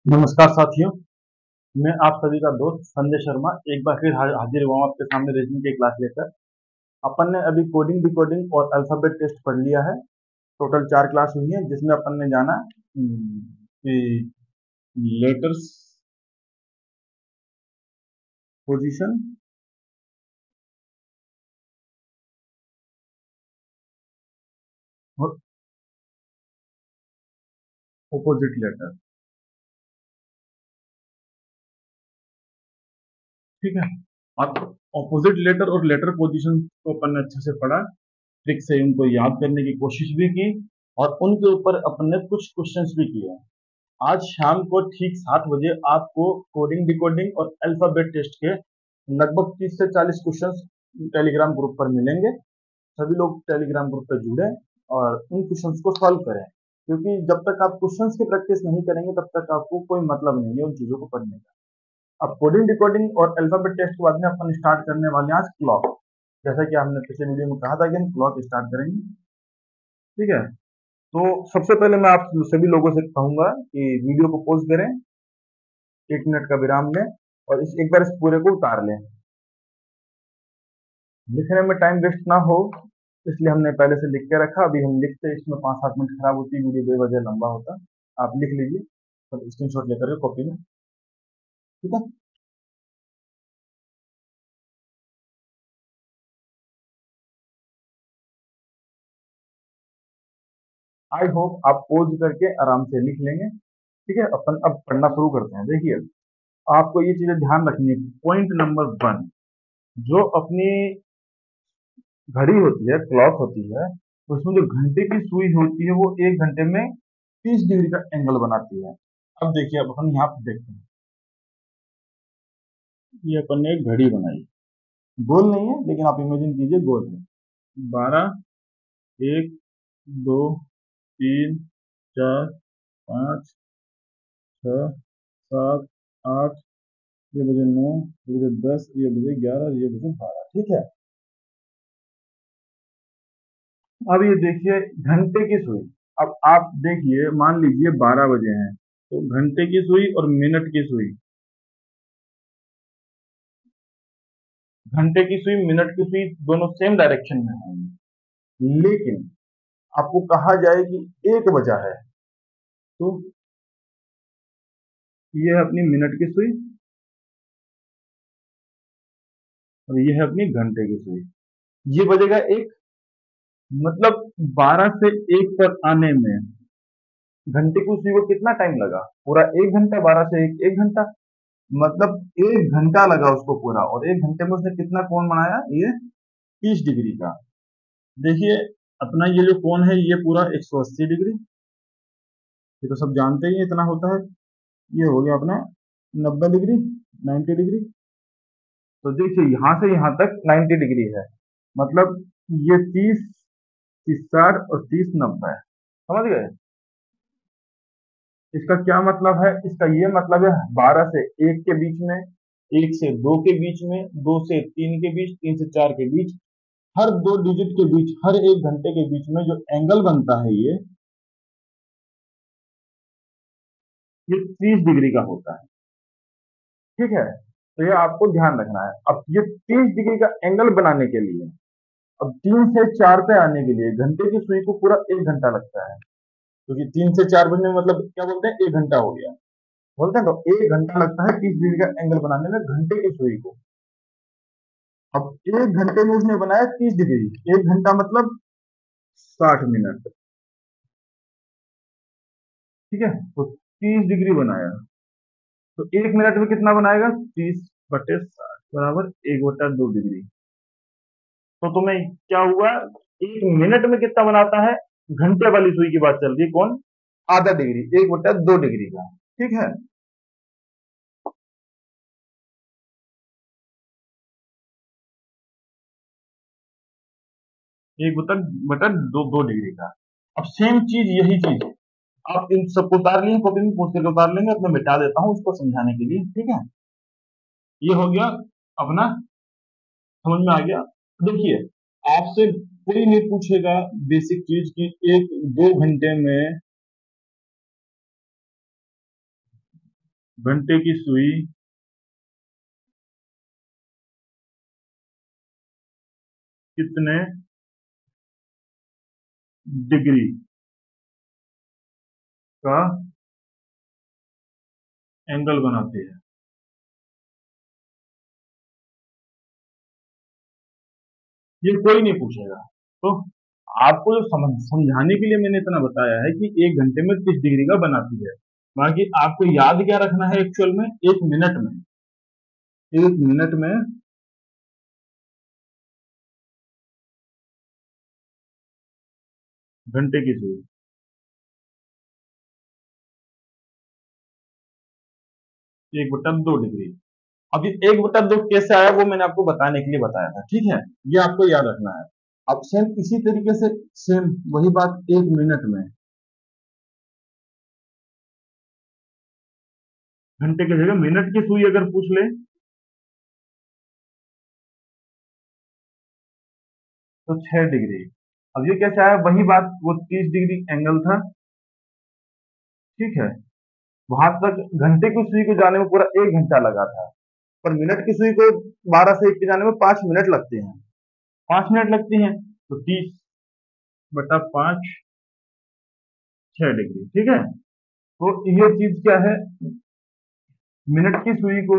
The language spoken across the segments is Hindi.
नमस्कार साथियों, मैं आप सभी का दोस्त संजय शर्मा एक बार फिर हाजिर हुआ हूँ आपके सामने रीजनिंग की क्लास लेकर। अपन ने अभी कोडिंग डिकोडिंग और अल्फाबेट टेस्ट पढ़ लिया है। टोटल 4 क्लास हुई है जिसमें अपन ने जाना कि लेटर्स पोजीशन और ऑपोजिट लेटर। ठीक है, और ऑपोजिट लेटर और लेटर पोजीशन को अपन ने अच्छे से पढ़ा, ट्रिक से उनको याद करने की कोशिश भी की और उनके ऊपर अपन ने कुछ क्वेश्चंस भी किए। आज शाम को ठीक 7 बजे आपको कोडिंग डिकोडिंग और अल्फाबेट टेस्ट के लगभग 30 से 40 क्वेश्चंस टेलीग्राम ग्रुप पर मिलेंगे। सभी लोग टेलीग्राम ग्रुप पर जुड़े और उन क्वेश्चंस को सॉल्व करें, क्योंकि जब तक आप क्वेश्चंस की प्रैक्टिस नहीं करेंगे तब तक आपको कोई मतलब नहीं है उन चीजों को पढ़ने का। अब कोडिंग डिकोडिंग और अल्फाबेट टेस्ट के बाद में अपन स्टार्ट करने वाले हैं आज क्लॉक। जैसा कि हमने पिछले वीडियो में कहा था कि हम क्लॉक स्टार्ट करेंगे। ठीक है, तो सबसे पहले मैं आप सभी लोगों से कहूंगा कि वीडियो को पॉज करें, 1 मिनट का विराम लें और एक बार इस पूरे को उतार लें। लिखने में टाइम वेस्ट ना हो इसलिए हमने पहले से लिख के रखा। अभी हम लिखते इसमें 5-7 मिनट खराब होती, वीडियो बेवजह लंबा होता। आप लिख लीजिए तो स्क्रीनशॉट लेकर के कॉपी में। ठीक है, आई होप आप पोज करके आराम से लिख लेंगे। ठीक है, अपन अब पढ़ना शुरू करते हैं। देखिए, आपको ये चीजें ध्यान रखनी है। पॉइंट नंबर 1, जो अपनी घड़ी होती है, क्लॉक होती है, उसमें जो घंटे की सुई होती है वो 1 घंटे में 30 डिग्री का एंगल बनाती है। अब देखिए, अब हम यहाँ पे देखते हैं, ये अपन ने एक घड़ी बनाई, गोल नहीं है लेकिन आप इमेजिन कीजिए गोल है। 12, 1, 2, 3, 4, 5, 6, 7, 8, ये बजे 9, ये बजे 10, ये बजे 11, ये बजे 12। ठीक है, अब ये देखिए घंटे की सुई। अब आप देखिए, मान लीजिए 12 बजे हैं, तो घंटे की सुई और मिनट की सुई, घंटे की सुई मिनट की सुई दोनों सेम डायरेक्शन में होंगी। लेकिन आपको कहा जाए कि 1 बजा है, तो ये है अपनी मिनट की सुई और ये है अपनी घंटे की सुई। ये बजेगा 1, मतलब 12 से 1 पर आने में घंटे की सुई को कितना टाइम लगा? पूरा 1 घंटा। 12 से 1, 1 घंटा, मतलब 1 घंटा लगा उसको पूरा। और 1 घंटे में उसने कितना कोण बनाया? ये 30 डिग्री का। देखिए, अपना ये जो कोण है ये पूरा 180 डिग्री, ये तो सब जानते ही हैं, इतना होता है। ये हो गया अपना 90 डिग्री, 90 डिग्री। तो देखिए यहाँ से यहाँ तक 90 डिग्री है, मतलब ये 30, 30 60 और 30 90 है। समझ गए? इसका क्या मतलब है? इसका ये मतलब है 12 से 1 के बीच में, 1 से 2 के बीच में, 2 से 3 के बीच, 3 से 4 के बीच, हर 2 डिजिट के बीच, हर 1 घंटे के बीच में जो एंगल बनता है ये 30 डिग्री का होता है। ठीक है, तो ये आपको ध्यान रखना है। अब ये 30 डिग्री का एंगल बनाने के लिए, अब 3 से 4 पे आने के लिए घंटे की सुई को पूरा 1 घंटा लगता है, क्योंकि 3 से 4 बजने में मतलब क्या बोलते हैं, 1 घंटा हो गया बोलते हैं। तो 1 घंटा लगता है 30 डिग्री का एंगल बनाने में घंटे की सुई को। अब 1 घंटे में उसने बनाया 30 डिग्री, 1 घंटा मतलब 60 मिनट। ठीक है, तो 30 डिग्री बनाया, तो 1 मिनट में कितना बनाएगा? 30/60 बराबर 1/2 डिग्री। तो तुम्हें क्या हुआ? 1 मिनट में कितना बनाता है? घंटे वाली सुई की बात चल रही है, कौन? आधा डिग्री, 1/2 डिग्री का। ठीक है, 1/2 डिग्री का। अब सेम चीज, यही चीज आप इन सबको उतार लिए कॉपी में, पोस्ट करके उतार लेंगे। अब मैं मिटा देता हूँ उसको समझाने के लिए। ठीक है, ये हो गया अपना, समझ में आ गया। देखिए, आपसे कोई नहीं पूछेगा बेसिक चीज की 1-2 घंटे में घंटे की सुई कितने डिग्री का एंगल बनाती है। ये कोई नहीं पूछेगा। तो आपको जो समझाने के लिए मैंने इतना बताया है कि 1 घंटे में 30 डिग्री का बनाती है। बाकी आपको याद क्या रखना है एक्चुअल में, 1 मिनट में, 1 मिनट में घंटे की सुई 1/2 डिग्री। अब ये 1/2 कैसे आया वो मैंने आपको बताने के लिए बताया था, ठीक है। ये आपको याद रखना है। अब सेम इसी तरीके से, सेम वही बात 1 मिनट में घंटे की जगह मिनट की सुई अगर पूछ ले तो 6 डिग्री। अब ये कैसे आया, वही बात, वो 30 डिग्री एंगल था, ठीक है। वहां तक घंटे की सुई को जाने में पूरा 1 घंटा लगा था, पर मिनट की सुई को 12 से 1 के जाने में 5 मिनट लगते हैं, 5 मिनट लगती हैं। तो 30/5, 6 डिग्री, ठीक है। तो ये चीज क्या है, मिनट की सुई को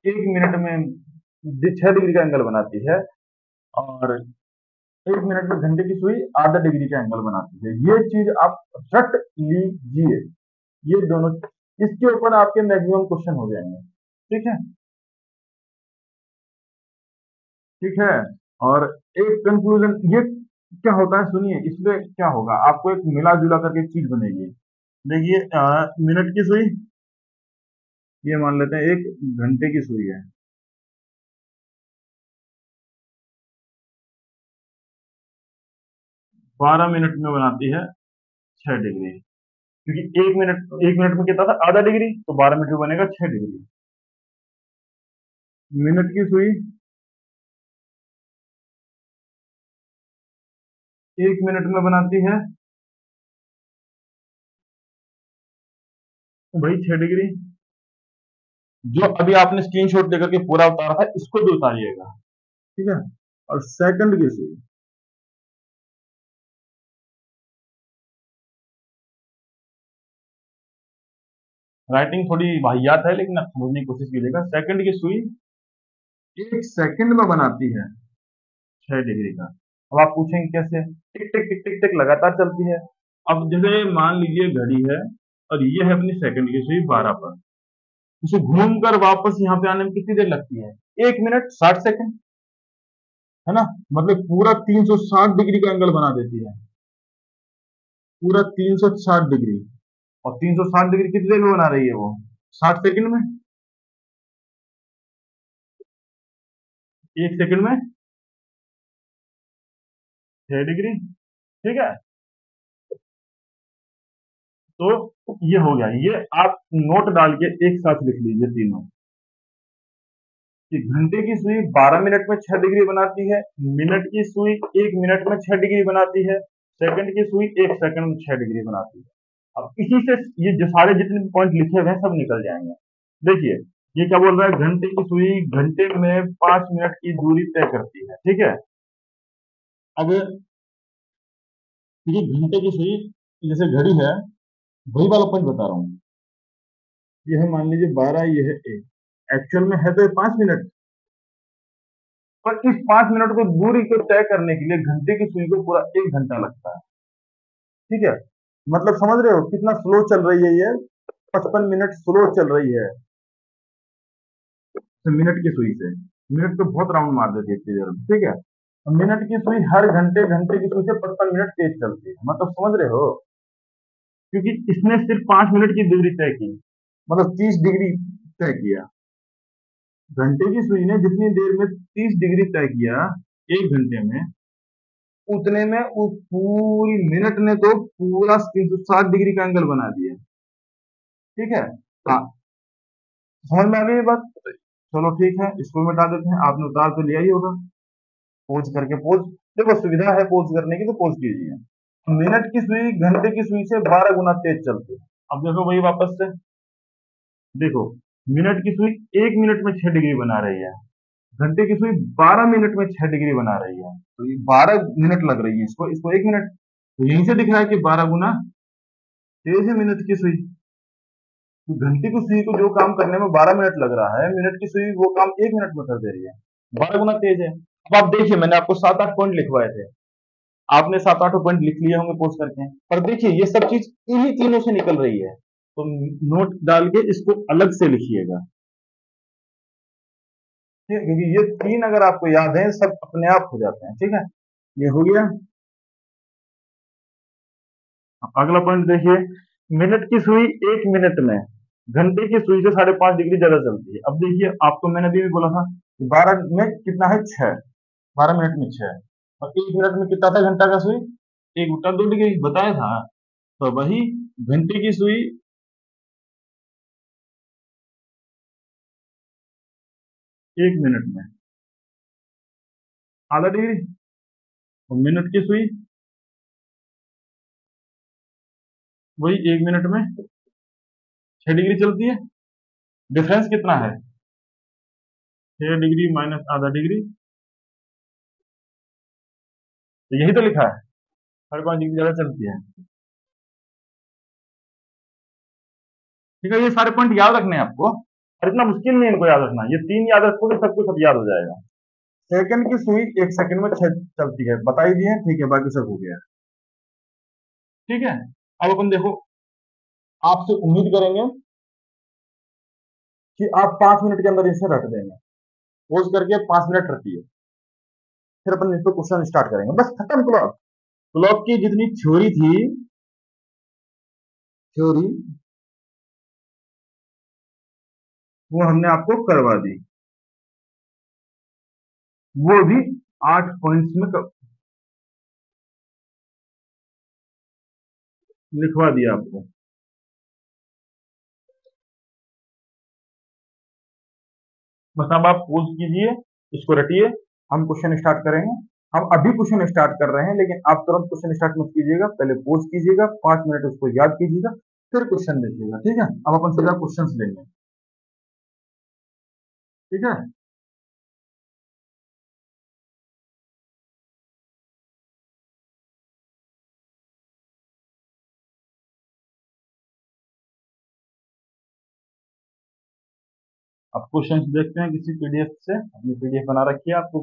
1 मिनट में 6 डिग्री का एंगल बनाती है, और 1 मिनट में घंटे की सुई आधा डिग्री का एंगल बनाती है। ये चीज आप रट लीजिए, ये दोनों, इसके ऊपर आपके मैक्सिमम क्वेश्चन हो जाएंगे, ठीक है, ठीक है। और एक कंक्लूजन ये क्या होता है, सुनिए, इसमें क्या होगा, आपको एक मिला जुला करके एक चीज बनेगी। देखिए, मिनट की सुई, ये मान लेते हैं एक घंटे की सुई है, 12 मिनट में बनाती है 6 डिग्री, क्योंकि 1 मिनट में कितना था, आधा डिग्री, तो 12 मिनट में बनेगा 6 डिग्री। मिनट की सुई 1 मिनट में बनाती है भाई 6 डिग्री। जो अभी आपने स्क्रीनशॉट लेकर के पूरा उतारा था, इसको भी उतारिएगा, ठीक है। और सेकंड की सुई, राइटिंग थोड़ी वाहियात है, लेकिन आप समझने की कोशिश कीजिएगा। सेकंड की सुई 1 सेकंड में बनाती है 6 डिग्री का। अब आप पूछेंगे कैसे, टिक टिक टिक टिक टिक लगातार चलती है। अब जैसे मान लीजिए घड़ी है, और ये है अपनी सेकंड की सुई 12 पर, उसे घूमकर वापस यहाँ पे आने में कितनी देर लगती है, 1 मिनट 60 सेकंड, है ना। मतलब पूरा 360 डिग्री का एंगल बना देती है, पूरा 360 डिग्री। और 360 डिग्री कितनी देर में बना रही है वो, 60 सेकंड में, 1 सेकंड में 6 डिग्री, ठीक है। तो ये हो गया, ये आप नोट डाल के एक साथ लिख लीजिए तीनों, कि घंटे की सुई 12 मिनट में 6 डिग्री बनाती है, मिनट की सुई 1 मिनट में 6 डिग्री बनाती है, सेकंड की सुई 1 सेकंड में 6 डिग्री बनाती है। अब इसी से ये जो सारे जितने भी पॉइंट लिखे हुए हैं सब निकल जाएंगे। देखिए, ये क्या बोल रहा है, घंटे की सुई घंटे में 5 मिनट की दूरी तय करती है, ठीक है। अब ये घंटे की सुई, जैसे घड़ी है, वही वाला पॉइंट बता रहा हूँ। ये है, मान लीजिए 12, ये है 1, एक्चुअल में है तो ये 5 मिनट, पर इस 5 मिनट को दूरी को तय करने के लिए घंटे की सुई को पूरा 1 घंटा लगता है, ठीक है। मतलब समझ रहे हो कितना स्लो चल रही है ये, 55 मिनट स्लो चल रही है, तो मिनट की सुई से, मिनट तो बहुत राउंड मार देती है इतनी देर में, ठीक है। मिनट की सुई हर घंटे, घंटे की सुई से 55 मिनट तेज चलती है, मतलब समझ रहे हो, क्योंकि इसने सिर्फ 5 मिनट की दूरी तय की, मतलब 30 डिग्री तय किया। घंटे की सुई ने जितनी देर में 30 डिग्री तय किया 1 घंटे में, उतने में उस पूरी मिनट ने तो पूरा 360 डिग्री का एंगल बना दिया, ठीक है। हाँ, समझ में आ गई ये बात। चलो ठीक है, इसको मिटा देते हैं, आपने उतार तो लिया ही होगा, पोज करके, पोज, देखो सुविधा है पोज करने की तो पोज कीजिए। मिनट की सुई घंटे की सुई से 12 गुना तेज चलती है। अब देखो वही वापस से, देखो, मिनट की सुई 1 मिनट में 6 डिग्री बना रही है, घंटे की सुई 12 मिनट में 6 डिग्री बना रही है, तो ये 12 मिनट लग रही है इसको 1 मिनट। तो यहीं से दिख रहा है कि 12 गुना तेज है मिनट की सुई। तो घंटे की सुई को जो काम करने में 12 मिनट लग रहा है, मिनट की सुई वो काम 1 मिनट में कर दे रही है, 12 गुना तेज है। अब आप देखिए, मैंने आपको 7-8 पॉइंट लिखवाए थे, आपने 7-8 पॉइंट लिख लिए होंगे पोस्ट करके, पर देखिए ये सब चीज इन्हीं तीनों से निकल रही है, तो नोट डाल के इसको अलग से लिखिएगा, ठीक है, क्योंकि ये तीन अगर आपको याद है सब अपने आप हो जाते हैं, ठीक है। ये हो गया। अब अगला पॉइंट देखिए, मिनट की सुई 1 मिनट में घंटे की सुई से 5.5 डिग्री ज्यादा चलती है। अब देखिए, आपको मैंने अभी भी बोला था कि 12 में कितना है, 6, 12 मिनट में 6, और 1 मिनट में कितना था घंटा का सुई, 1 घंटा 2 डिग्री बताया था। तो वही घंटे की सुई 1 मिनट में आधा डिग्री, और मिनट की सुई वही 1 मिनट में 6 डिग्री चलती है। डिफरेंस कितना है, 6 डिग्री माइनस आधा डिग्री, तो यही तो लिखा है, 5.5 डिग्री ज्यादा चलती है। ठीक है, ये सारे पॉइंट याद रखने हैं आपको, और इतना मुश्किल नहीं है इनको याद रखना, ये तीन याद रखोगे सब कुछ अब याद हो जाएगा। सेकंड की सुई 1 सेकंड में 6 चलती है, बता ही दिए, ठीक है, बाकी सब हो गया। ठीक है, अब अपन देखो, आपसे उम्मीद करेंगे कि आप 5 मिनट के अंदर इसे रट देंगे, पोज करके 5 मिनट रखिए, फिर अपन इस पर क्वेश्चन स्टार्ट करेंगे, बस खत्म। क्लॉक क्लॉक की जितनी थ्योरी थी, थ्योरी वो हमने आपको करवा दी, वो भी 8 पॉइंट्स में लिखवा दिया आपको। बस अब आप पोज कीजिए, इसको रटिए, हम क्वेश्चन स्टार्ट करेंगे। हम अभी क्वेश्चन स्टार्ट कर रहे हैं, लेकिन आप तुरंत क्वेश्चन स्टार्ट मत कीजिएगा, पहले पोज कीजिएगा, 5 मिनट उसको याद कीजिएगा, फिर क्वेश्चन देखिएगा, ठीक है। अब अपन सीधा क्वेश्चन लेंगे, ठीक है। अब क्वेश्चन देखते हैं किसी पीडीएफ से, अपनी पीडीएफ बना रखी है, आपको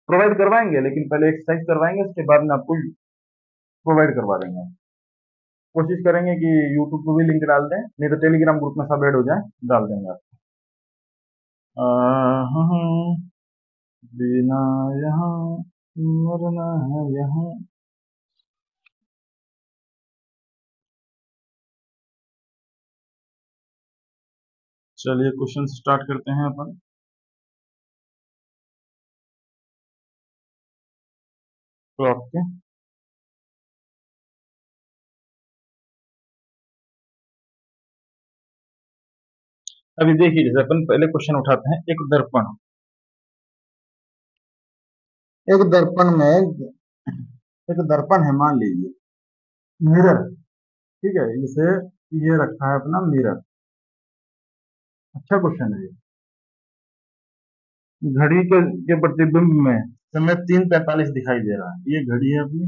प्रोवाइड करवाएंगे, लेकिन पहले एक्सरसाइज करवाएंगे, उसके बाद में आपको प्रोवाइड करवा देंगे। कोशिश करेंगे कि यूट्यूब पे भी लिंक डाल दें, नहीं तो टेलीग्राम ग्रुप में सब ऐड हो जाए, डाल देंगे आप। बिना यहाँ मरना है यहाँ। चलिए क्वेश्चन स्टार्ट करते हैं अपन। तो आपके अभी देखिए, जैसे अपन पहले क्वेश्चन उठाते हैं, एक दर्पण में एक दर्पण है, मान लीजिए मिरर, ठीक है, जैसे ये रखा है अपना मिरर। अच्छा क्वेश्चन है ये। घड़ी के प्रतिबिंब में समय 3:45 दिखाई दे रहा है, ये घड़ी है अपनी,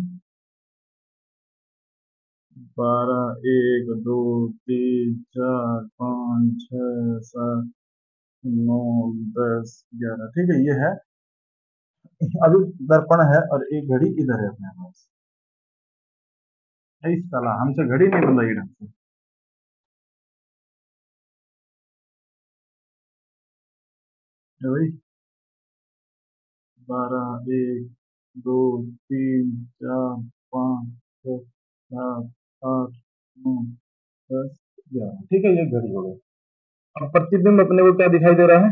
12, 1, 2, 3, 4, 5, 6, 7, 9, 10, 11, ठीक है, ये है। अभी दर्पण है और एक घड़ी इधर है अपने पास। इस साला हमसे घड़ी नहीं बन रही ढंग से। है भाई, 12, 1, 2, 3, 4, 5, 6, 7, 8, 9, 10, 11, ठीक है, ये घड़ी हो गई। अब प्रतिबिंब अपने को क्या दिखाई दे रहा है,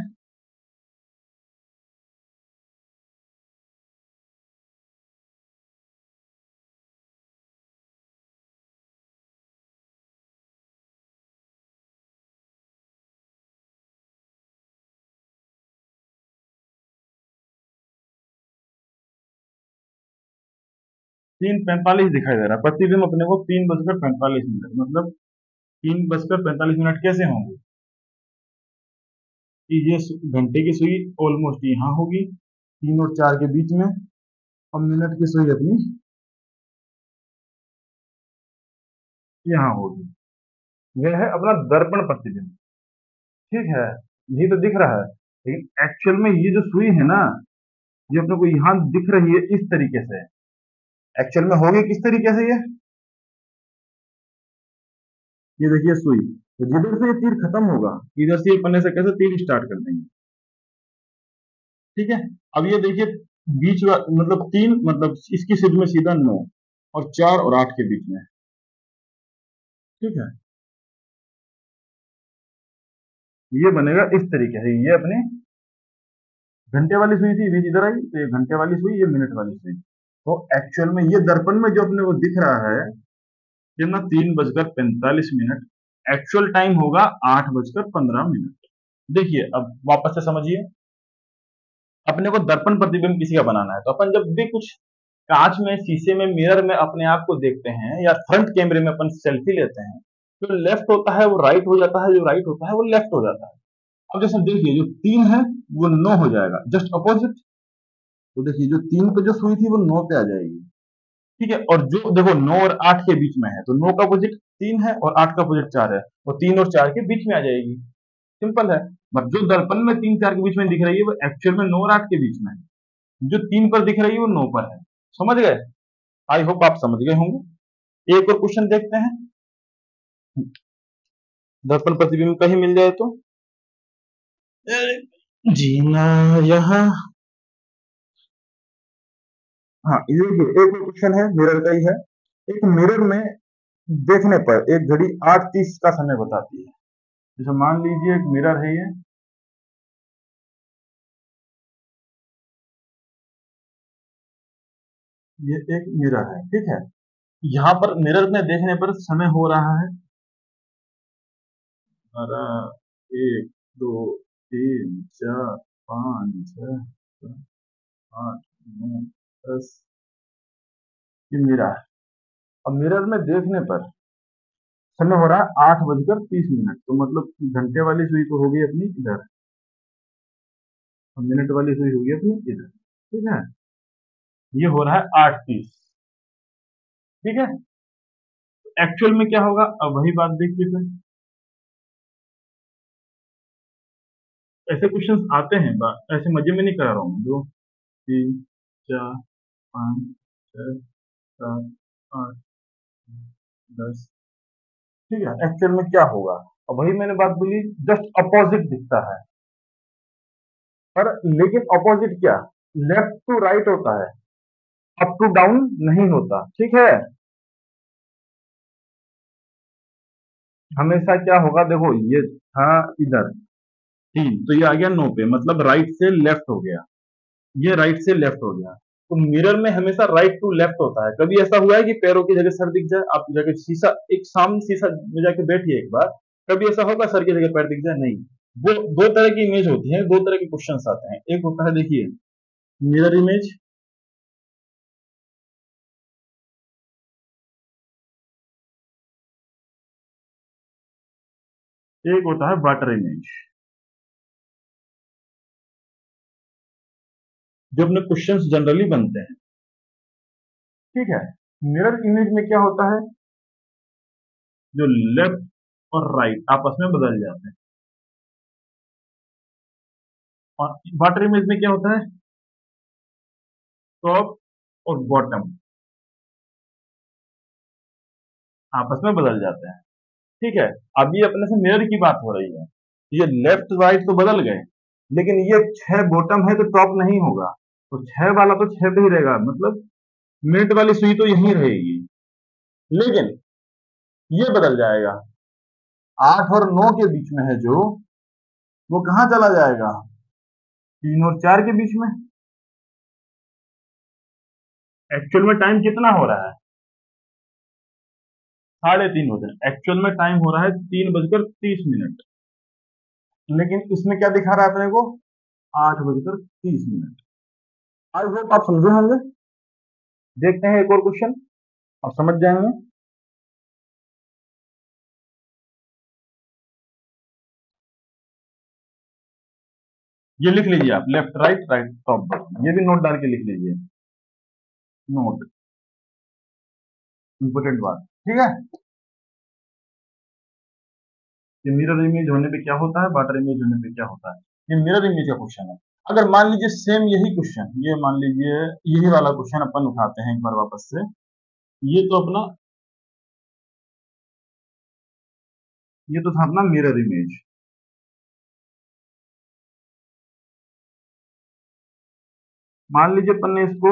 3:45 दिखाई दे रहा है, प्रतिबिंब अपने को 3:45 कैसे होंगे, कि ये घंटे की सुई ऑलमोस्ट यहाँ होगी 3 और 4 के बीच में, और मिनट की सुई अपनी यहाँ होगी। यह है अपना दर्पण प्रतिबिंब। ठीक है, यही तो दिख रहा है, लेकिन एक्चुअल में ये जो सुई है ना, ये अपने को यहाँ दिख रही है इस तरीके से। एक्चुअल में होगी किस तरीके से ये देखिए सुई, तो जिधर से ये तीर खत्म होगा, इधर से ये पन्ने से कैसे तीर स्टार्ट कर देंगे। ठीक है, अब ये देखिए मतलब 3 मतलब इसकी सिद्ध में सीधा 9 और 4 और 8 के बीच में। ठीक है, ये बनेगा इस तरीके से। ये अपनी घंटे वाली सुई थी, बीच इधर आई, तो ये घंटे वाली सुई, ये मिनट वाली सुई। तो एक्चुअल में ये दर्पण में जो अपने को दिख रहा है, ये ना 3:45 एक्चुअल टाइम होगा 8:15। देखिए अब वापस से समझिए, अपने को दर्पण प्रतिबिंब किसी का बनाना है, तो अपन जब भी कुछ कांच में, शीशे में, मिरर में अपने आप को देखते हैं, या फ्रंट कैमरे में अपन सेल्फी लेते हैं, जो लेफ्ट होता है वो राइट हो जाता है, जो राइट होता है वो लेफ्ट हो जाता है। अब जैसे देखिए, जो 3 है वो 9 हो जाएगा, जस्ट अपोजिट। तो देखिए, जो 3 पे जो सुई थी वो 9 पे आ जाएगी। ठीक है, और जो देखो 9 और 8 के बीच में है, तो 9 का अपोजिट 3 है और 8 का अपोजिट 4 है, वो 3 और 4 के बीच में आ जाएगी। सिंपल है। मतलब जो दर्पण में 3-4 के बीच में दिख रही है, वो एक्चुअल में 9 और 8 के बीच में है। जो 3 पर दिख रही है वो 9 पर है। समझ गए? आई होप आप समझ गए होंगे। एक और क्वेश्चन देखते हैं, दर्पण प्रतिबिंब कहीं मिल जाए तो। जीना यहाँ। हाँ, ये देखिए, एक और क्वेश्चन है, मिरर का ही है। एक मिरर में देखने पर एक घड़ी 8:30 का समय बताती है। जैसे मान लीजिए एक मिरर है, ये एक मिरर है। ठीक है, यहाँ पर मिरर में देखने पर समय हो रहा है हमारा 1 2 3 4 5 6 7 8 9 10। ये मिरर है। अब मिरर में देखने पर समय हो रहा है 8:30। तो मतलब घंटे वाली सुई तो होगी अपनी इधर, और मिनट वाली सुई होगी अपनी इधर। ठीक है, ये हो रहा है 8:30। ठीक है, एक्चुअल में क्या होगा, अब वही बात देखिए फिर। ऐसे क्वेश्चंस आते हैं, ऐसे मजे में नहीं करा रहा हूँ। 2 3 4 5 6 7 8 9 10। ठीक है, एक्चुअल में क्या होगा, अब वही मैंने बात बोली, जस्ट अपोजिट दिखता है। पर लेकिन अपोजिट क्या, लेफ्ट टू राइट होता है, अप टू डाउन नहीं होता। ठीक है, हमेशा क्या होगा, देखो ये था इधर 3, तो ये आ गया 9 पे, मतलब राइट से लेफ्ट हो गया। ये राइट से लेफ्ट हो गया। तो मिरर में हमेशा राइट टू लेफ्ट होता है। कभी ऐसा हुआ है कि पैरों की जगह सर दिख जाए, आप जाके शीशा, एक सामने शीशा में जाके बैठिए एक बार, कभी ऐसा होगा सर की जगह पैर दिख जाए? नहीं। वो दो तरह की इमेज होती है, दो तरह के क्वेश्चंस आते हैं। एक होता है, देखिए, मिरर इमेज, एक होता है वाटर इमेज। जो अपने क्वेश्चंस जनरली बनते हैं। ठीक है, मिरर इमेज में क्या होता है, जो लेफ्ट और राइट आपस में बदल जाते हैं। और वाटर इमेज में क्या होता है, टॉप और बॉटम आपस में बदल जाते हैं। ठीक है, अभी अपने से मिरर की बात हो रही है, ये लेफ्ट राइट तो बदल गए, लेकिन ये 6 बॉटम है तो टॉप नहीं होगा। तो 6 वाला तो 6 पे ही रहेगा, मतलब मिनट वाली सुई तो यहीं रहेगी, लेकिन ये बदल जाएगा। 8 और 9 के बीच में है जो, वो कहां चला जाएगा, 3 और 4 के बीच में। एक्चुअल में टाइम कितना हो रहा है, 3:30 होते हैं। एक्चुअल में टाइम हो रहा है 3:30, लेकिन इसमें क्या दिखा रहा है अपने को, 8:30। आई होप आप समझे होंगे। देखते हैं एक और क्वेश्चन, आप समझ जाएंगे। ये लिख लीजिए आप, left right right top bottom, ये भी नोट डाल के लिख लीजिए, नोट, इंपोर्टेंट बात, ठीक है। कि मिरर इमेज होने पे क्या होता है, वाटर इमेज होने पे क्या होता है, ये मिरर इमेज का क्वेश्चन है। अगर मान लीजिए सेम यही क्वेश्चन, ये मान लीजिए यही वाला क्वेश्चन अपन उठाते हैं एक बार वापस से, ये तो अपना, ये तो था अपना मिरर इमेज। मान लीजिए अपन ने इसको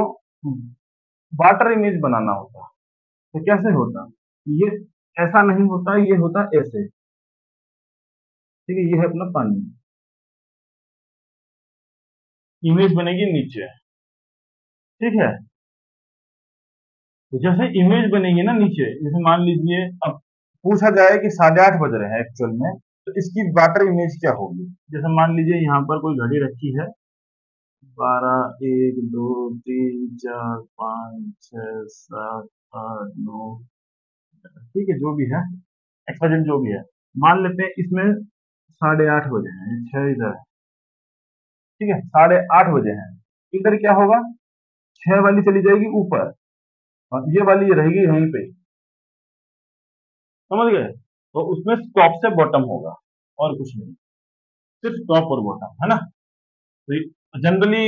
वाटर इमेज बनाना होता तो कैसे होता, ये ऐसा नहीं होता, ये होता ऐसे, ठीक है, ये है अपना पानी, इमेज बनेगी नीचे, ठीक है। तो जैसे इमेज बनेगी ना नीचे, जैसे मान लीजिए अब पूछा जाए कि 8:30 बज रहे हैं एक्चुअल में, तो इसकी वाटर इमेज क्या होगी। जैसे मान लीजिए यहाँ पर कोई घड़ी रखी है, 12, 1, 2, 3, 4, 5, 6, 7, 8, 9, ठीक है, जो भी है, एक्सपेरिमेंट जो भी है, मान लेते हैं इसमें 8:30 बजे हैं, 6 इधर है, ठीक है, 8:30 बजे हैं, इधर क्या होगा, 6 वाली चली जाएगी ऊपर, और ये वाली रहेगी यहीं पे, समझ गए। तो उसमें टॉप से बॉटम होगा, और कुछ नहीं, सिर्फ टॉप और बॉटम, है ना। तो जनरली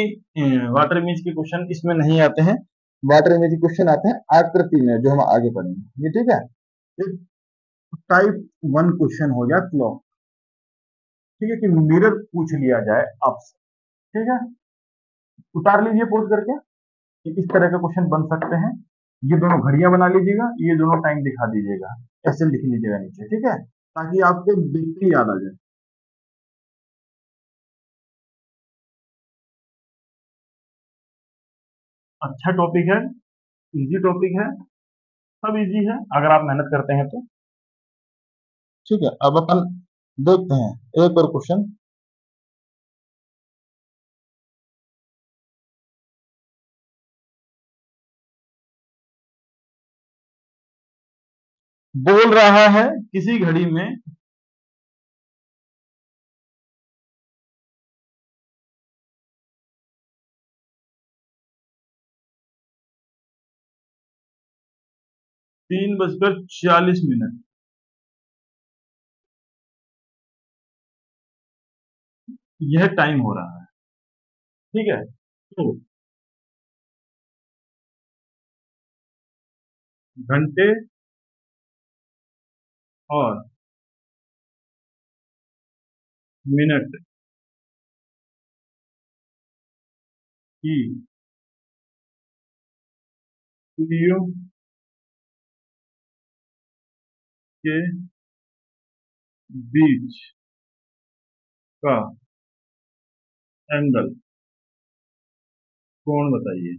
वाटर इमेज के क्वेश्चन इसमें नहीं आते हैं, वाटर इमेज के क्वेश्चन आते हैं आकृति में, जो हम आगे पढ़ेंगे, ये ठीक है। टाइप 1 क्वेश्चन हो गया क्लॉक, ठीक है, कि मिरर पूछ लिया जाए आपसे, ठीक है। उतार लीजिए पोज करके, कि इस तरह के क्वेश्चन बन सकते हैं। ये दोनों घड़ियां बना लीजिएगा, ये दोनों टाइम दिखा दीजिएगा, ऐसे लिख लीजिएगा नीचे, ठीक है, ताकि आपको देखते याद आ जाए। अच्छा टॉपिक है, इजी टॉपिक है, सब इजी है अगर आप मेहनत करते हैं तो, ठीक है। अब अपन देखते हैं एक और क्वेश्चन। बोल रहा है किसी घड़ी में 3:40 यह टाइम हो रहा है, ठीक है। तो घंटे और मिनट की सुइयों के बीच का एंगल, कोण बताइए।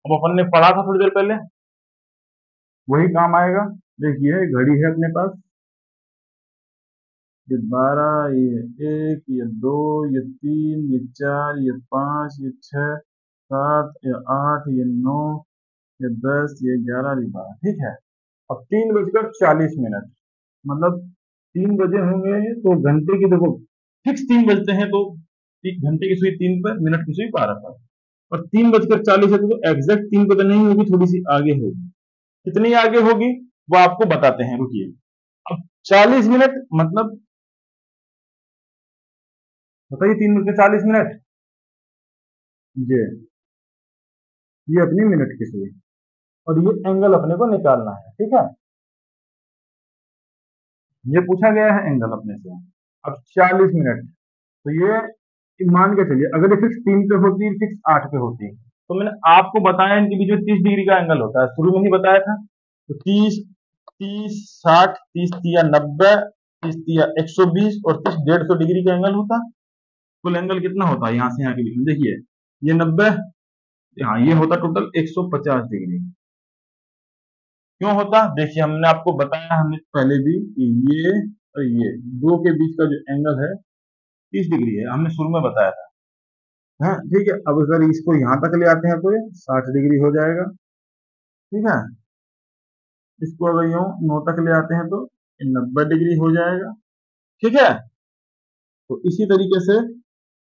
अब अपन ने पढ़ा था थोड़ी देर पहले, वही काम आएगा। देखिए घड़ी है अपने पास, ये 12, ये 1, ये 2, ये 3, ये 4, ये 5, ये 6, 7, ये 8, ये 9, ये 10, ये 11, ये 12, ठीक है। अब 3:40 मतलब 3 बजे होंगे तो घंटे की, देखो फिक्स 3 बजते हैं तो घंटे की सुई 3 पर, मिनट की सुई 12 पर, और 3:40 है तो एग्जैक्ट 3 पर तो नहीं होगी, थोड़ी सी आगे होगी। कितनी आगे होगी वो आपको बताते हैं, रुकिए। अब 40 मिनट मतलब बताइए, 3:40, ये ये अपनी मिनट की सुई, और ये एंगल अपने को निकालना है, ठीक है। ये पूछा गया है एंगल अपने से। अब 40 मिनट, तो ये मान के चलिए, अगर ये फिक्स 3 पे होती, फिक्स 8 पे होती, तो मैंने आपको बताया इनके बीच में 30 डिग्री का एंगल होता है, शुरू में ही बताया था। तो 30, 30, 60, 30 तिया 90, 30 तिया 120, और 30 150 डिग्री का एंगल होता। कुल एंगल कितना होता है यहाँ से यहाँ के बीच में, देखिए ये 90, हाँ ये होता टोटल 150 डिग्री। क्यों होता, देखिए हमने आपको बताया, हमने पहले भी कि ये और ये दो के बीच का जो एंगल है 30 डिग्री है, हमने शुरू में बताया था। हाँ ठीक है, अब अगर इसको यहाँ तक ले आते हैं तो ये 60 डिग्री हो जाएगा, ठीक है। इसको अगर यूं 9 तक ले आते हैं तो 90 डिग्री हो जाएगा, ठीक है। तो इसी तरीके से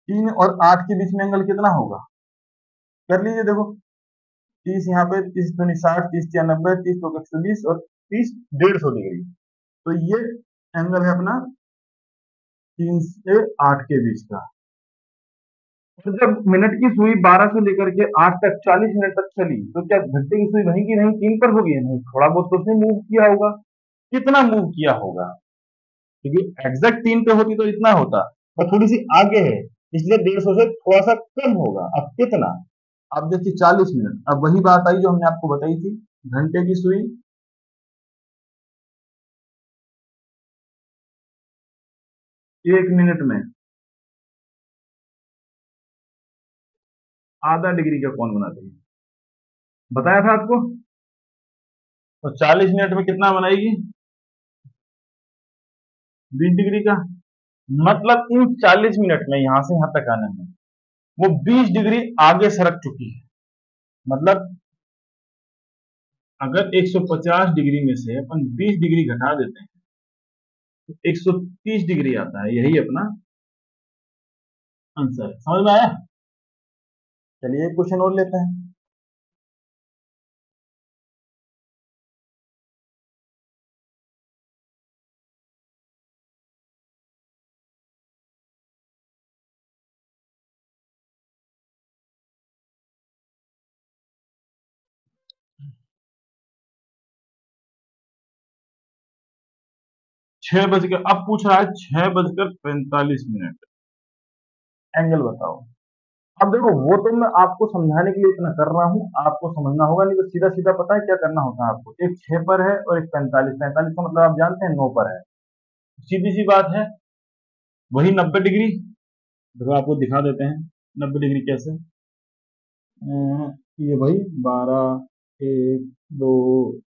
3 और 8 के बीच में एंगल कितना होगा, कर लीजिए। देखो 30 यहाँ पे, 30 दूनी 60, 30 या 90, 30 तो 120 और 30 150 डिग्री। तो ये एंगल है अपना 3 से 8 के बीच का। तो जब मिनट की सुई 12 से लेकर के 8 तक 40 मिनट तक चली, तो क्या घंटे की सुई वहीं की वहीं 3 पर होगी? नहीं, थोड़ा बहुत तो उसने मूव किया होगा। कितना मूव किया होगा? क्योंकि एग्जैक्ट 3 पे होती तो इतना होता, पर थोड़ी सी आगे है, इसलिए 150 से थोड़ा सा कम होगा। अब कितना? अब देखिए 40 मिनट। अब वही बात आई जो हमने आपको बताई थी, घंटे की सुई 1 मिनट में आधा डिग्री का कोण बनाती है, बताया था आपको। तो 40 मिनट में कितना बनाएगी? 20 डिग्री का। मतलब इन 40 मिनट में यहां से यहां तक आने में वो 20 डिग्री आगे सरक चुकी है। मतलब अगर 150 डिग्री में से अपन 20 डिग्री घटा देते हैं तो 130 डिग्री आता है। यही अपना आंसर, समझ में आया? चलिए एक क्वेश्चन और लेते हैं। 6 बजकर, अब पूछ रहा है 6 बजकर 45 मिनट, एंगल बताओ। अब देखो वो तो मैं आपको समझाने के लिए इतना कर रहा हूँ, आपको समझना होगा, नहीं तो सीधा सीधा पता है क्या करना होता है आपको। एक 6 पर है और एक 45, 45 का मतलब आप जानते हैं 9 पर है। सीधी सी बात है, वही 90 डिग्री। देखो आपको दिखा देते हैं 90 डिग्री कैसे। ये भाई 12, 1, 2,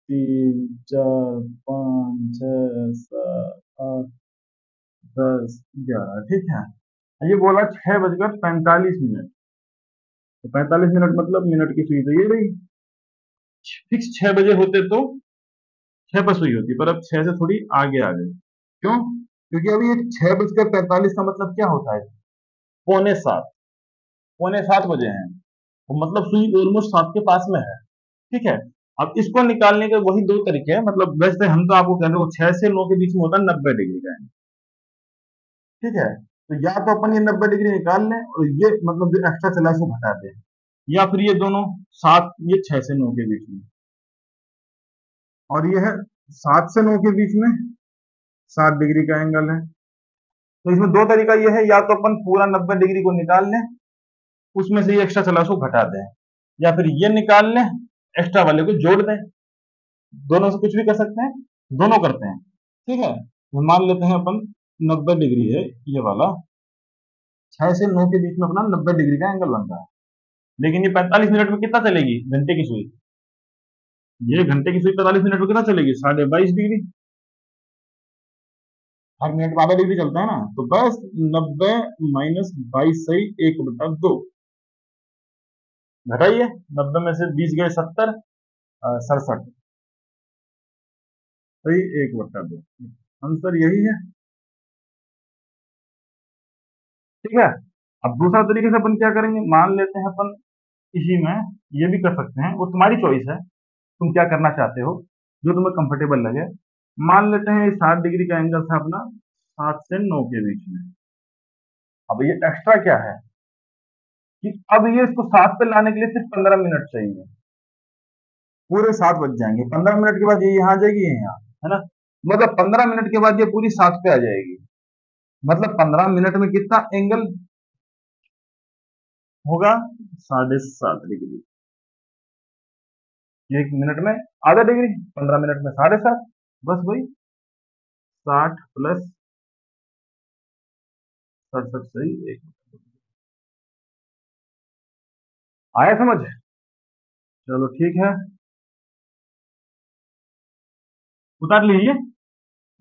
3, 4, 5, 6, 7, 8, 10, 11, ठीक है। ये बोला 6 बजकर 45 मिनट, तो 45 मिनट मतलब मिनट की सुई तो ये रही। फिक्स 6 बजे होते तो 6 पर सुई होती, पर अब 6 से थोड़ी आगे आ गई। क्यों? क्योंकि अभी ये 6 बजकर 45 का मतलब क्या होता है? पौने 7, पौने 7 बजे हैं, तो मतलब सुई ऑलमोस्ट 7 के पास में है। ठीक है। अब इसको निकालने के वही दो तरीके हैं। मतलब वैसे हम तो आपको कहते हैं 6 से 9 के बीच में होता है 90 डिग्री का एंगल। ठीक है। तो या तो अपन ये 90 डिग्री निकाल लें और ये मतलब जो एक्स्ट्रा चला है इसको घटा दें, या फिर ये दोनों सात, ये 6 से 9 के बीच में, और ये है 7 से 9 के बीच में 7 डिग्री का एंगल है। तो इसमें दो तरीका ये है, या तो अपन पूरा 90 डिग्री को निकाल लें, उसमें से ये एक्स्ट्रा चला उसको घटा दें, या फिर ये निकाल लें, एक्स्ट्रा वाले को जोड़ दें। दोनों से कुछ भी कर सकते हैं, दोनों करते हैं। ठीक है। तो मान लेते हैं अपन 90 डिग्री है ये वाला, 6 से 9 के बीच में अपना 90 डिग्री का एंगल बन रहा है। लेकिन ये 45 मिनट में कितना चलेगी घंटे की सुई? ये घंटे की सुई 45 मिनट में कितना चलेगी? 22.5 डिग्री। हर मिनट में आधा डिग्री चलता है ना, तो बस 90 - 22 सही 1/2। घटाइए, 90 में से 20 गए 70, 67 सही 1/2। आंसर यही है। ठीक है। अब दूसरा तरीके से अपन क्या करेंगे, मान लेते हैं अपन इसी में ये भी कर सकते हैं, वो तुम्हारी चॉइस है, तुम क्या करना चाहते हो, जो तुम्हें कंफर्टेबल लगे। मान लेते हैं 60 डिग्री का एंगल था अपना 7 से 9 के बीच में। अब ये एक्स्ट्रा क्या है कि अब ये इसको 7 पे लाने के लिए सिर्फ 15 मिनट चाहिए। पूरे 7 बज जाएंगे, 15 मिनट के बाद ये यहाँ आ जाएगी, ये यहाँ, है ना। मतलब 15 मिनट के बाद ये पूरी 7 पे आ जाएगी। मतलब 15 मिनट में कितना एंगल होगा? 7.5 डिग्री। 1 मिनट में आधा डिग्री, 15 मिनट में 7.5। बस वही 60 प्लस 67 सही एक। आया समझ? चलो ठीक है, उतार लीजिए।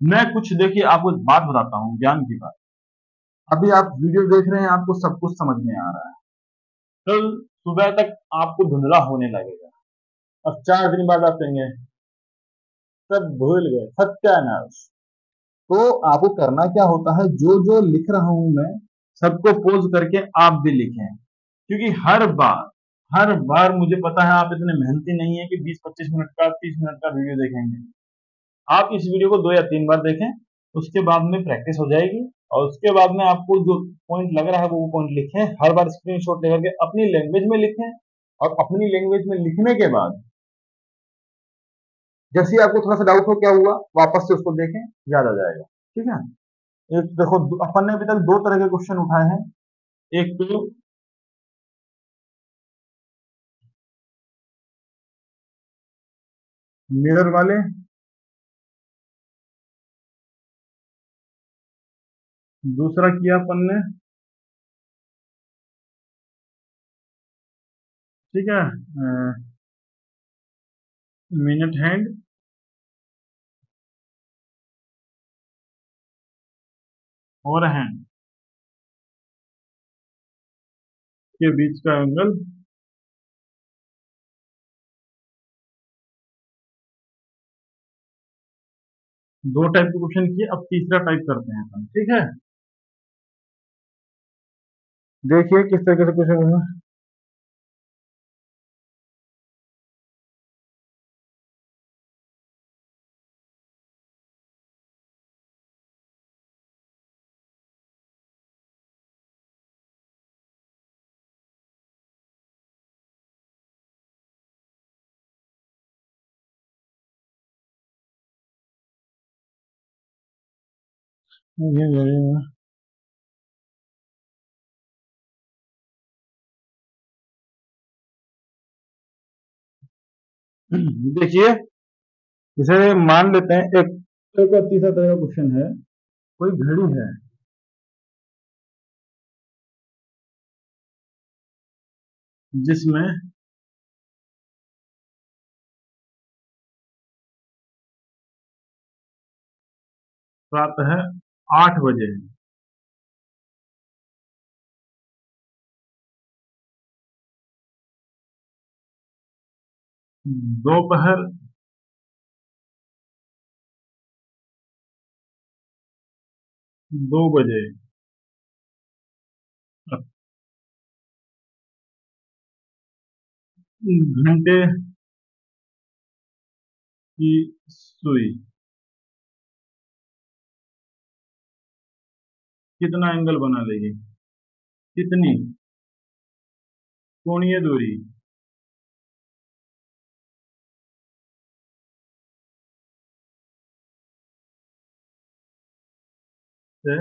मैं कुछ देखिए आपको एक बात बताता हूँ, ज्ञान की बात। अभी आप वीडियो देख रहे हैं, आपको सब कुछ समझ में आ रहा है। कल सुबह तक आपको धुंधला होने लगेगा, और 4 दिन बाद आप कहेंगे सब भूल गए, सत्यानाश। तो आपको करना क्या होता है, जो जो लिख रहा हूं मैं सबको पोज करके आप भी लिखें, क्योंकि हर बार मुझे पता है आप इतने मेहनती नहीं है कि 20-25 मिनट का 30 मिनट का वीडियो देखेंगे। आप इस वीडियो को 2 या 3 बार देखें, उसके बाद में प्रैक्टिस हो जाएगी, और उसके बाद में आपको जो पॉइंट लग रहा है वो पॉइंट लिखें, हर बार स्क्रीनशॉट लेकर के अपनी लैंग्वेज में लिखें, और अपनी लैंग्वेज में लिखने के बाद जैसे ही आपको थोड़ा सा डाउट हो क्या हुआ, वापस से उसको देखें, याद आ जाएगा। ठीक है। एक देखो, अपन ने अभी तक 2 तरह के क्वेश्चन उठाए हैं। एक तो मिरर वाले, दूसरा किया अपन ने, ठीक है, मिनट हैंड और हैंड के बीच का एंगल। 2 टाइप के क्वेश्चन किए, अब तीसरा टाइप करते हैं अपन। ठीक है, देखिए किस तरीके से क्वेश्चन। देखिए, इसे मान लेते हैं, एक और तीसरा तरह का क्वेश्चन है। कोई घड़ी है जिसमें प्रातः 8 बजे, दोपहर 2 बजे, घंटे की सुई कितना एंगल बना लेगी, कितनी कोणीय दूरी से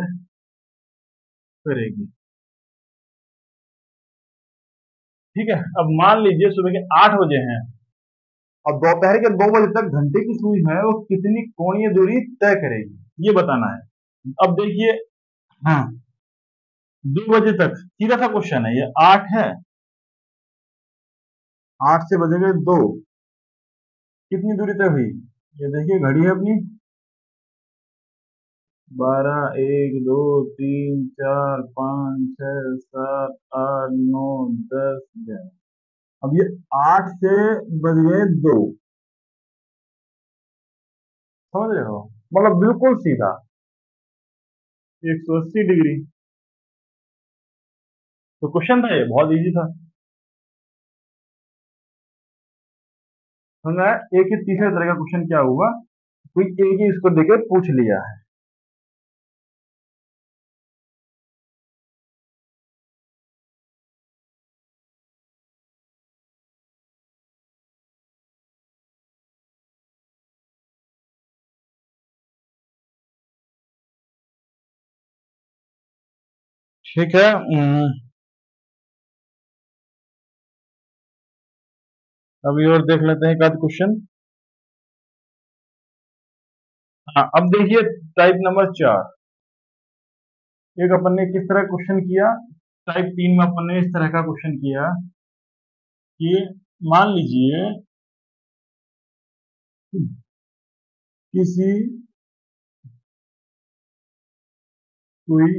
करेगी। ठीक है, अब मान लीजिए सुबह के 8 बजे हैं, और दोपहर के 2 बजे तक घंटे की सुई है, वो कितनी कोणीय दूरी तय करेगी, ये बताना है। अब देखिए, हाँ, 2 बजे तक सीधा सा क्वेश्चन है, ये 8 है, 8 से बजेंगे 2, कितनी दूरी तय हुई, ये देखिए घड़ी है अपनी, 12, 1, 2, 3, 4, 5, 6, 7, 8, 9, 10, 11। अब ये 8 से बज गए 2, समझ रहे हो, मतलब बिल्कुल सीधा 180 डिग्री। तो क्वेश्चन था ये, बहुत इजी था। समझ आया? एक ही तीसरे तरह का क्वेश्चन क्या हुआ, कोई एक ही इसको देके पूछ लिया है। ठीक है, अभी और देख लेते हैं एक आध क्वेश्चन। हाँ, अब देखिए टाइप नंबर 4। एक अपन ने किस तरह क्वेश्चन किया, टाइप 3 में अपन ने इस तरह का क्वेश्चन किया कि मान लीजिए किसी सुई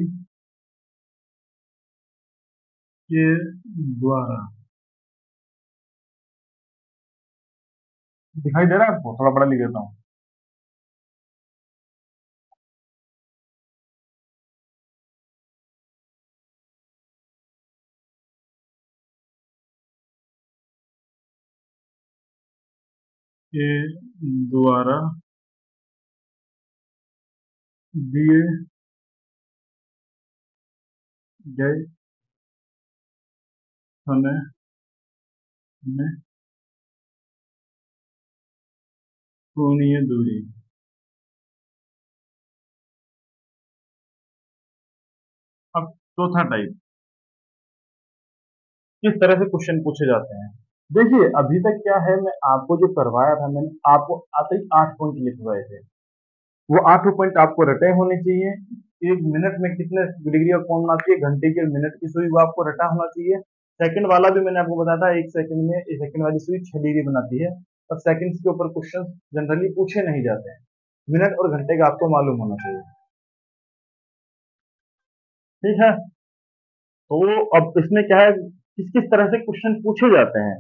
के द्वारा, दिखाई दे रहा है आपको, थोड़ा बड़ा लिख देता हूँ। के द्वारा दिए गए समय में कोणीय दूरी। अब चौथा टाइप, किस तरह से क्वेश्चन पूछे जाते हैं। देखिए अभी तक क्या है, मैं आपको जो करवाया था, मैंने आपको आते ही 8 पॉइंट लिखवाए थे। वो 8 पॉइंट आपको रटे होने चाहिए। 1 मिनट में कितने डिग्री का कोण आती है, घंटे की और मिनट की सुई, वो आपको रटा होना चाहिए। सेकंड वाला भी मैंने आपको बताया था, 1 सेकंड में 1 सेकंड वाली सुई 6 डिग्री बनाती है। और सेकंड्स के ऊपर क्वेश्चन जनरली पूछे नहीं जाते हैं। मिनट और घंटे का आपको मालूम होना चाहिए। ठीक है, तो अब इसमें क्या है, किस किस तरह से क्वेश्चन पूछे जाते हैं,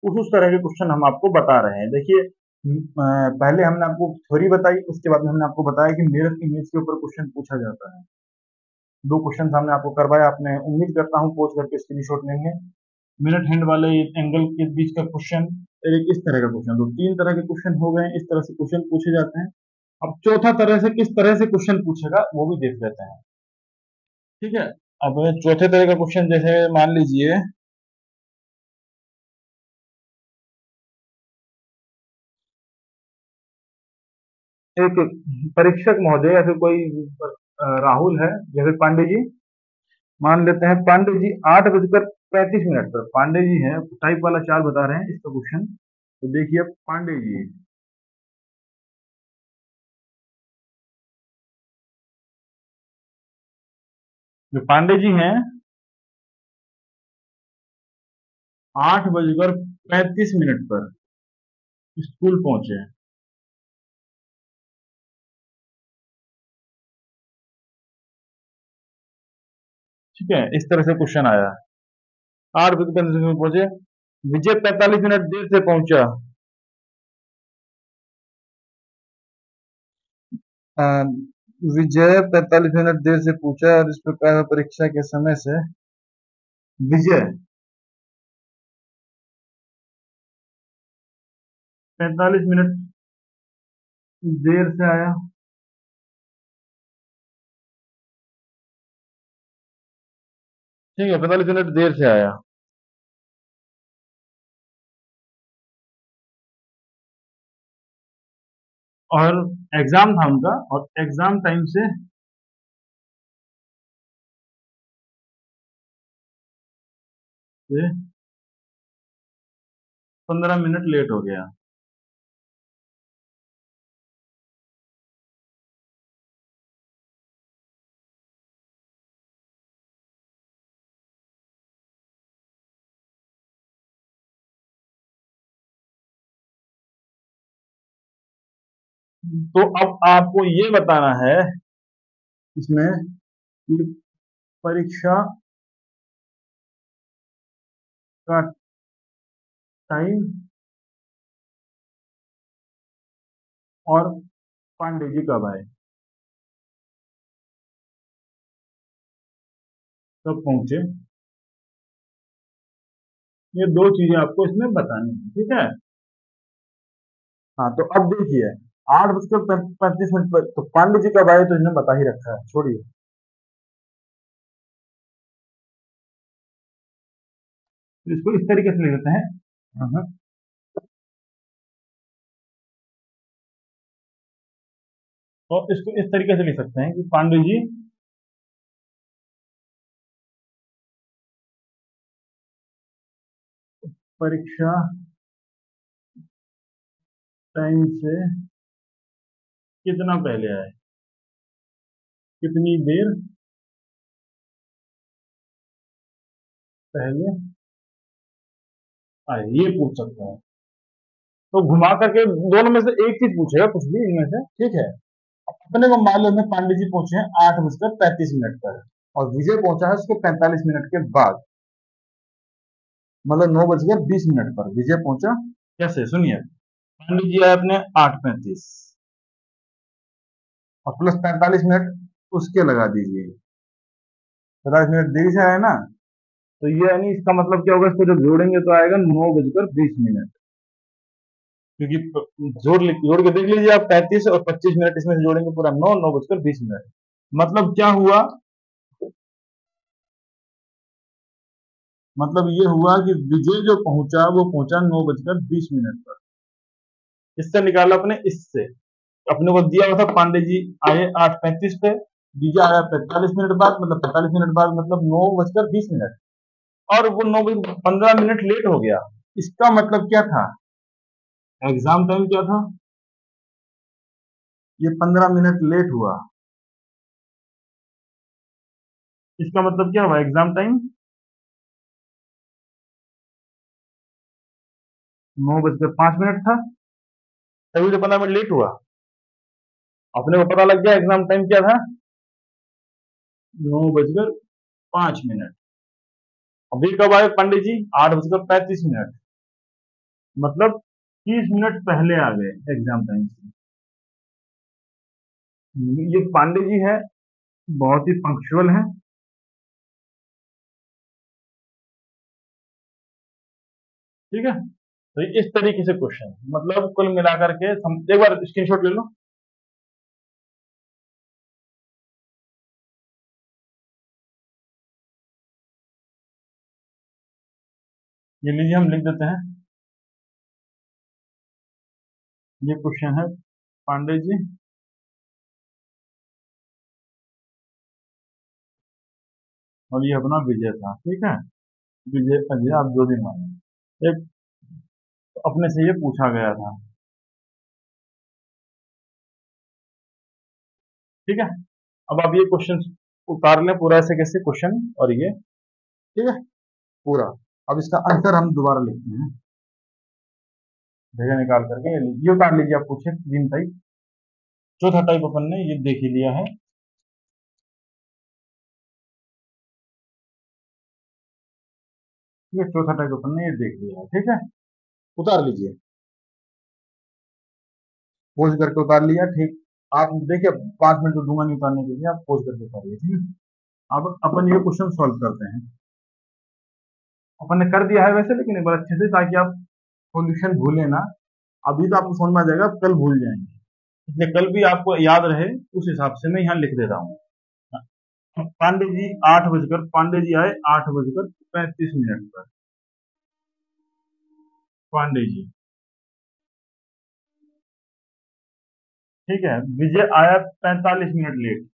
उस तरह के क्वेश्चन हम आपको बता रहे हैं। देखिए पहले हमने आपको थ्योरी बताई, उसके बाद में हमने आपको बताया कि मिरर इमेज के ऊपर क्वेश्चन पूछा जाता है। 2 क्वेश्चन हमने आपको करवाया, आपने उम्मीद करता हूँ पोस्ट करके स्क्रीनशॉट लेंगे। मिनट हैंड वाले एंगल के बीच का क्वेश्चन, एक इस तरह का क्वेश्चन, तो 3 तरह के क्वेश्चन हो गए, इस तरह से क्वेश्चन पूछे जाते हैं। अब चौथा तरह से किस तरह से क्वेश्चन पूछेगा वो भी देख लेते हैं। ठीक है, अब चौथे तरह का क्वेश्चन जैसे मान लीजिए एक परीक्षक महोदय या फिर कोई राहुल है या फिर पांडे जी, मान लेते हैं पांडे जी 8:35 पर, पांडे जी हैं, टाइप वाला 4 बता रहे हैं इसका क्वेश्चन। तो देखिए पांडे जी, जो पांडे जी हैं 8:35 पर स्कूल पहुंचे। ठीक है, इस तरह से क्वेश्चन आया। 8:35 में पहुंचे, विजय 45 मिनट देर से पहुंचा। अ, विजय 45 मिनट देर से पूछा, और इस प्रकार परीक्षा के समय से विजय 45 मिनट देर से आया। ठीक है, 45 मिनट देर से आया, और एग्जाम था उनका, और एग्जाम टाइम से 15 मिनट लेट हो गया। तो अब आपको ये बताना है इसमें कि परीक्षा का टाइम और पांडे जी कब आए, कब पहुंचे, ये 2 चीजें आपको इसमें बतानी है। ठीक है, हाँ तो अब देखिए 8:35 पर तो पांडे जी कब आए, तो इन्हें बता ही रखा है, छोड़िए। तो इसको इस तरीके से लिख देते हैं। हाँ, तो इसको इस तरीके से लिख सकते हैं कि पांडे जी परीक्षा टाइम से कितना पहले आए, कितनी देर पहले आए, ये पूछ सकते हैं। तो घुमा करके दोनों में से एक चीज पूछेगा, कुछ भी इनमें से। ठीक है, अपने को मालूम है पांडे जी पहुंचे हैं 8:35 पर, और विजय पहुंचा है उसके 45 मिनट के बाद, मतलब 9:20 पर विजय पहुंचा। कैसे, सुनिए, पांडे जी आए अपने 8:35, और प्लस 45 मिनट उसके लगा दीजिए, 45 मिनट देरी से आया ना। तो ये यानी इसका मतलब क्या होगा, इसको जब जोड़ेंगे तो आएगा 9:20। क्योंकि जोड़ के देख लीजिए आप, 35 और 25 मिनट इसमें से जोड़ेंगे पूरा 9 बजकर 20 मिनट। मतलब क्या हुआ, मतलब ये हुआ कि विजय जो पहुंचा वो पहुंचा 9 बजकर 20 मिनट पर। इससे निकाला अपने, इससे अपने को दिया हुआ था पांडे जी आए 8:35 पे, विजय आया 45 मिनट बाद, मतलब 45 मिनट बाद मतलब 9 बजकर 20 मिनट, और वो 9 15 मिनट लेट हो गया। इसका मतलब क्या था, एग्जाम टाइम क्या था, ये 15 मिनट लेट हुआ। इसका मतलब क्या हुआ, एग्जाम टाइम 9 बजकर 5 मिनट था, तभी तो 15 मिनट लेट हुआ। अपने को पता लग गया एग्जाम टाइम क्या था, 9 बजकर 5 मिनट। अभी कब आए पंडित जी, 8 बजकर 35 मिनट, मतलब 30 मिनट पहले आ गए एग्जाम टाइम से। ये पांडे जी है, बहुत ही पंक्चुअल है। ठीक है, तो इस तरीके से क्वेश्चन, मतलब कुल मिलाकर के एक बार स्क्रीनशॉट ले लो। ये लीजिए, हम लिख देते हैं, ये क्वेश्चन है पांडे जी, और ये अपना विजय था। ठीक है, विजय अजय आप जो भी माने, एक अपने से ये पूछा गया था। ठीक है, अब आप ये क्वेश्चन उतार लें पूरा, ऐसे कैसे क्वेश्चन, और ये ठीक है पूरा। अब इसका आंसर हम दोबारा लिखते हैं, जगह निकाल करके ये उतार लीजिए। आप पूछे 3 टाइप, चौथा टाइप अपन ने ये देख ही लिया है। ये चौथा टाइप अपन ने ये देख लिया है। ठीक है, उतार लीजिए, पोज करके उतार लिया। ठीक, आप देखिए 5 मिनट तो दूंगा नहीं उतारने के लिए, आप पोज करके उतारिए। ठीक है, अब अपन ये क्वेश्चन सॉल्व करते हैं। अपन ने कर दिया है वैसे, लेकिन एक बार अच्छे से, ताकि आप सॉल्यूशन भूलें ना। अभी तो आपको समझ में आ जाएगा, आप कल भूल जाएंगे, इसलिए कल भी आपको याद रहे उस हिसाब से मैं यहाँ लिख दे रहा हूँ। पांडे जी आए 8 बजकर 35 मिनट पर। पांडे जी, ठीक है, विजय आया 45 मिनट लेट।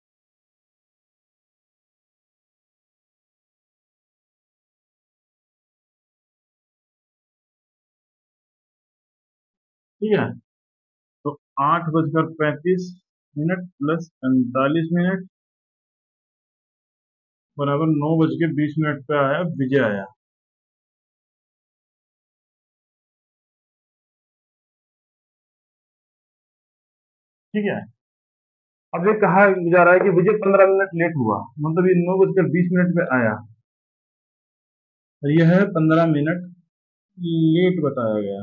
ठीक है, तो 8 बजकर 35 मिनट प्लस 45 मिनट बराबर 9 बज के 20 मिनट पे आया विजय आया। ठीक है, अब ये कहा जा रहा है कि विजय 15 मिनट लेट हुआ, मतलब ये 9 बजकर 20 मिनट पे आया, और यह है 15 मिनट लेट बताया गया।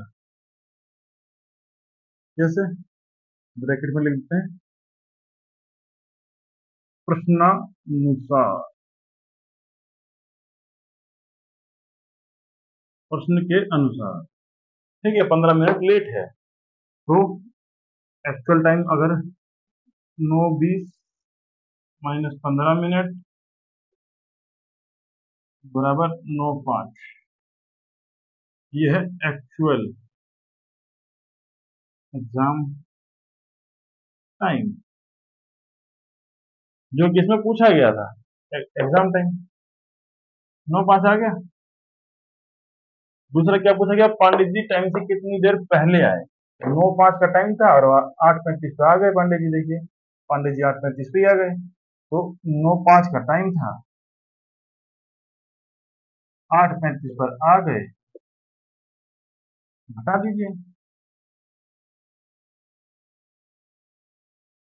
जैसे ब्रैकेट में लिख देते हैं, प्रश्नानुसार, प्रश्न के अनुसार। ठीक है, 15 मिनट लेट है, तो एक्चुअल टाइम अगर 9:20 - 15 मिनट बराबर 9:05, ये है एक्चुअल एग्जाम टाइम, जो कि इसमें पूछा गया था। एग्जाम टाइम 9:05 आ गया। दूसरा क्या पूछा गया, पांडित जी टाइम से कितनी देर पहले आए। 9:05 का टाइम था, और 8:35 पे आ गए पांडे जी। देखिए, पांडे जी 8:35 पे ही आ गए, तो 9:05 का टाइम था, 8:35 पर आ गए, बता दीजिए,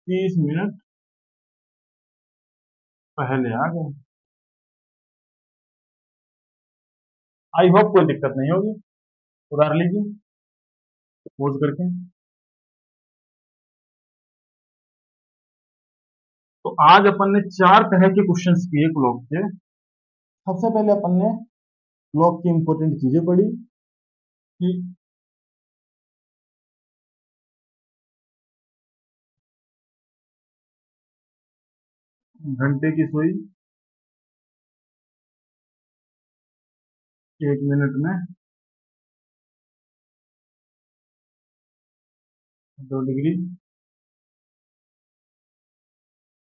30 मिनट पहले आ गए। आई होप कोई दिक्कत नहीं होगी, उतार लीजिए पोज करके। तो आज अपन ने 4 तरह के क्वेश्चंस किए क्लॉक के। सबसे पहले अपन ने क्लॉक की इंपॉर्टेंट चीजें पढ़ी कि घंटे की सुई 1 मिनट में 2 डिग्री,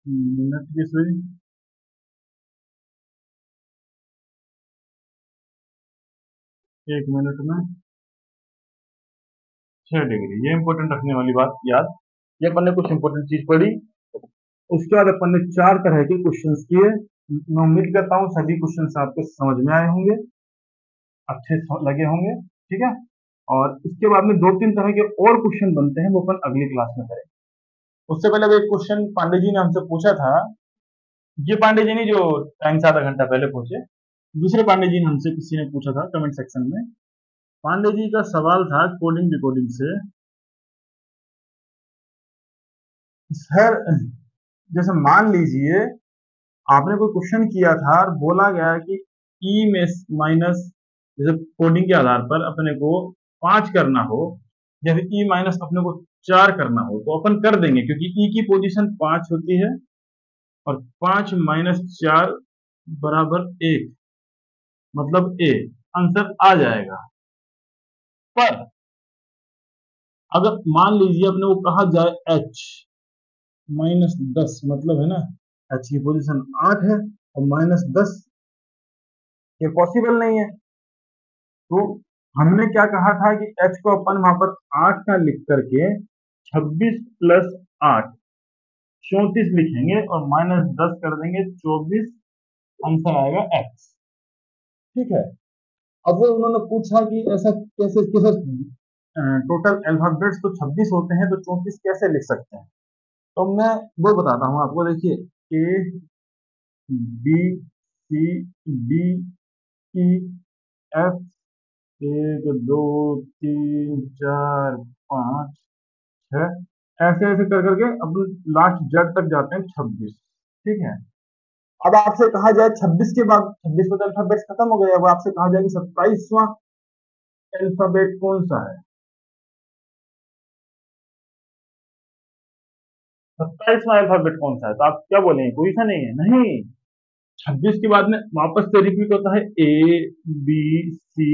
मिनट की सुई 1 मिनट में 6 डिग्री। ये इंपॉर्टेंट रखने वाली बात याद। ये अपन ने कुछ इंपॉर्टेंट चीज पढ़ी। उसके बाद अपन ने 4 तरह के क्वेश्चंस किए। मैं उम्मीद करता हूँ सभी क्वेश्चंस आपको समझ में आए होंगे, अच्छे लगे होंगे। ठीक है। और इसके बाद में 2-3 तरह के और क्वेश्चन बनते हैं, वो अपन अगली क्लास में करेंगे। उससे पहले अब एक क्वेश्चन पांडे जी ने हमसे पूछा था। ये पांडे जी नहीं जो टाइम से आधा घंटा पहले पूछे, दूसरे पांडे जी ने हमसे किसी ने पूछा था कमेंट सेक्शन में। पांडे जी का सवाल था कोडिंग डिकोडिंग से, सर जैसे मान लीजिए आपने कोई क्वेश्चन किया था और बोला गया कि ई में माइनस, जैसे कोडिंग के आधार पर अपने को 5 करना हो, या फिर ई माइनस अपने को 4 करना हो, तो अपन कर देंगे क्योंकि ई की पोजीशन 5 होती है और 5 माइनस 4 बराबर 1, मतलब ए, आंसर आ जाएगा। पर अगर मान लीजिए अपने को कहा जाए एच -10, मतलब है ना एच की पोजीशन 8 है और -10, ये पॉसिबल नहीं है। तो हमने क्या कहा था कि एच को अपन वहां पर 8 का लिख करके 26 + 8 34 लिखेंगे और -10 कर देंगे 24, आंसर आएगा एक्स। ठीक है। अब वो उन्होंने पूछा कि ऐसा कैसे कैसे टोटल अल्फाबेट्स तो 26 होते हैं, तो 34 कैसे लिख सकते हैं। तो मैं वो बताता हूँ आपको। देखिए A B C D E F, 1 2 3 4 5 6, ऐसे ऐसे कर करके अब लास्ट जेड तक जाते हैं 26। ठीक है। अब आपसे कहा जाए 26 के बाद, 26 में तो अल्फाबेट खत्म हो गए, अब आपसे कहा जाए कि 27वां अल्फाबेट कौन सा है। 27वां अल्फाबेट कौन सा है, तो आप क्या बोलेंगे, कोई सा नहीं है? नहीं, 26 के बाद में वापस से रिपीट होता है A B C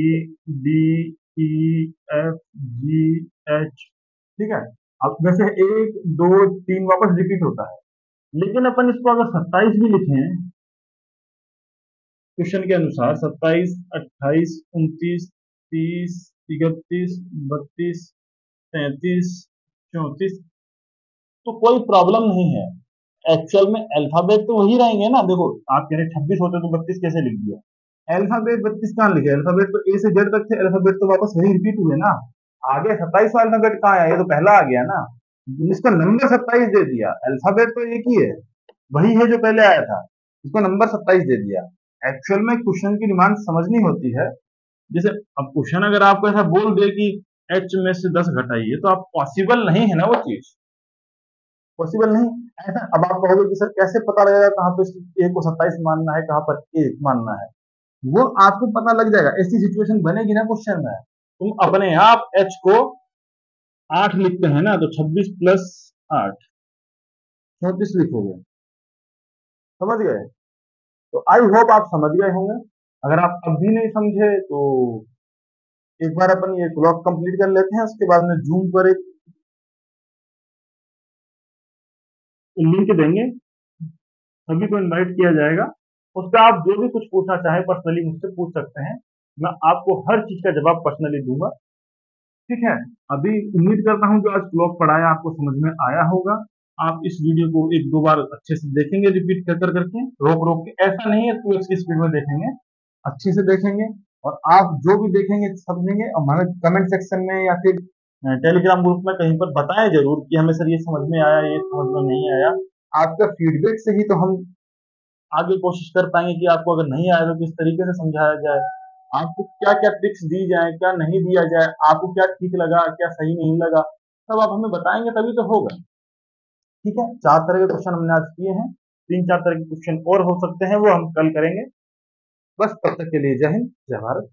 D E F G H. ठीक है। अब वैसे 1 2 3 वापस रिपीट होता है, लेकिन अपन इसको अगर 27 भी लिखें क्वेश्चन के अनुसार, 27 28 29 30 31 32 33 34, तो कोई प्रॉब्लम नहीं है। एक्चुअल में अल्फाबेट तो वही रहेंगे ना। देखो आप कह रहे 26 होते तो 32 कैसे लिख दिया, अल्फाबेट 32 कहाँ लिखे, अल्फाबेट तो ए से जेड तक थे, अल्फाबेट तो वापस वही रिपीट हुए ना। आगे 27वां अल्फाबेट कहाँ आया, ये तो पहला आ गया ना, इसका नंबर 27 दे दिया। अल्फाबेट तो एक ही है, वही है जो पहले आया था, इसको नंबर 27 दे दिया। एक्चुअल में क्वेश्चन की डिमांड समझनी होती है। जैसे अब क्वेश्चन अगर आपको ऐसा बोल दे कि एच में से 10 घटाइए, तो आप पॉसिबल नहीं है ना वो चीज, पॉसिबल नहीं। ऐसा अब आप कहोगे कि सर कैसे पता लगेगा कहाँ पे ए को 27 मानना है, कहाँ पर ए मानना है, वो आपको पता लग जाएगा। ऐसी सिचुएशन बनेगी ना क्वेश्चन में, तुम अपने आप एच को 8 लिखते हैं ना, तो 26 + 8 34 लिखोगे। समझ गए? तो आई होप आप समझ गए होंगे। अगर आप अब भी नहीं समझे तो एक बार अपन ये क्लॉक कंप्लीट कर लेते हैं, उसके बाद में जूम पर एक लिंक देंगे, सभी को इनवाइट किया जाएगा। उस पर आप जो भी कुछ पूछना चाहे पर्सनली मुझसे पूछ सकते हैं, मैं आपको हर चीज का जवाब पर्सनली दूंगा। ठीक है। अभी उम्मीद करता हूँ जो आज ब्लॉग पढ़ाया आपको समझ में आया होगा। आप इस वीडियो को 1-2 बार अच्छे से देखेंगे, रिपीट कर करके, रोक रोक के, ऐसा नहीं है 2x की स्पीड में देखेंगे, अच्छे से देखेंगे। और आप जो भी देखेंगे समझेंगे, और हमें कमेंट सेक्शन में या फिर टेलीग्राम ग्रुप में कहीं पर बताएं जरूर कि हमें सर ये समझ में आया, ये समझ में नहीं आया। आपका फीडबैक से ही तो हम आगे कोशिश कर पाएंगे कि आपको अगर नहीं आया तो किस तरीके से समझाया जाए, आपको क्या क्या ट्रिक्स दी जाए, क्या नहीं दिया जाए, आपको क्या ठीक लगा, क्या सही नहीं लगा, सब आप हमें बताएंगे तभी तो होगा। ठीक है। 4 तरह के क्वेश्चन हमने आज किए हैं, 3-4 तरह के क्वेश्चन और हो सकते हैं, वो हम कल करेंगे। बस तब तक के लिए जय हिंद, जय भारत।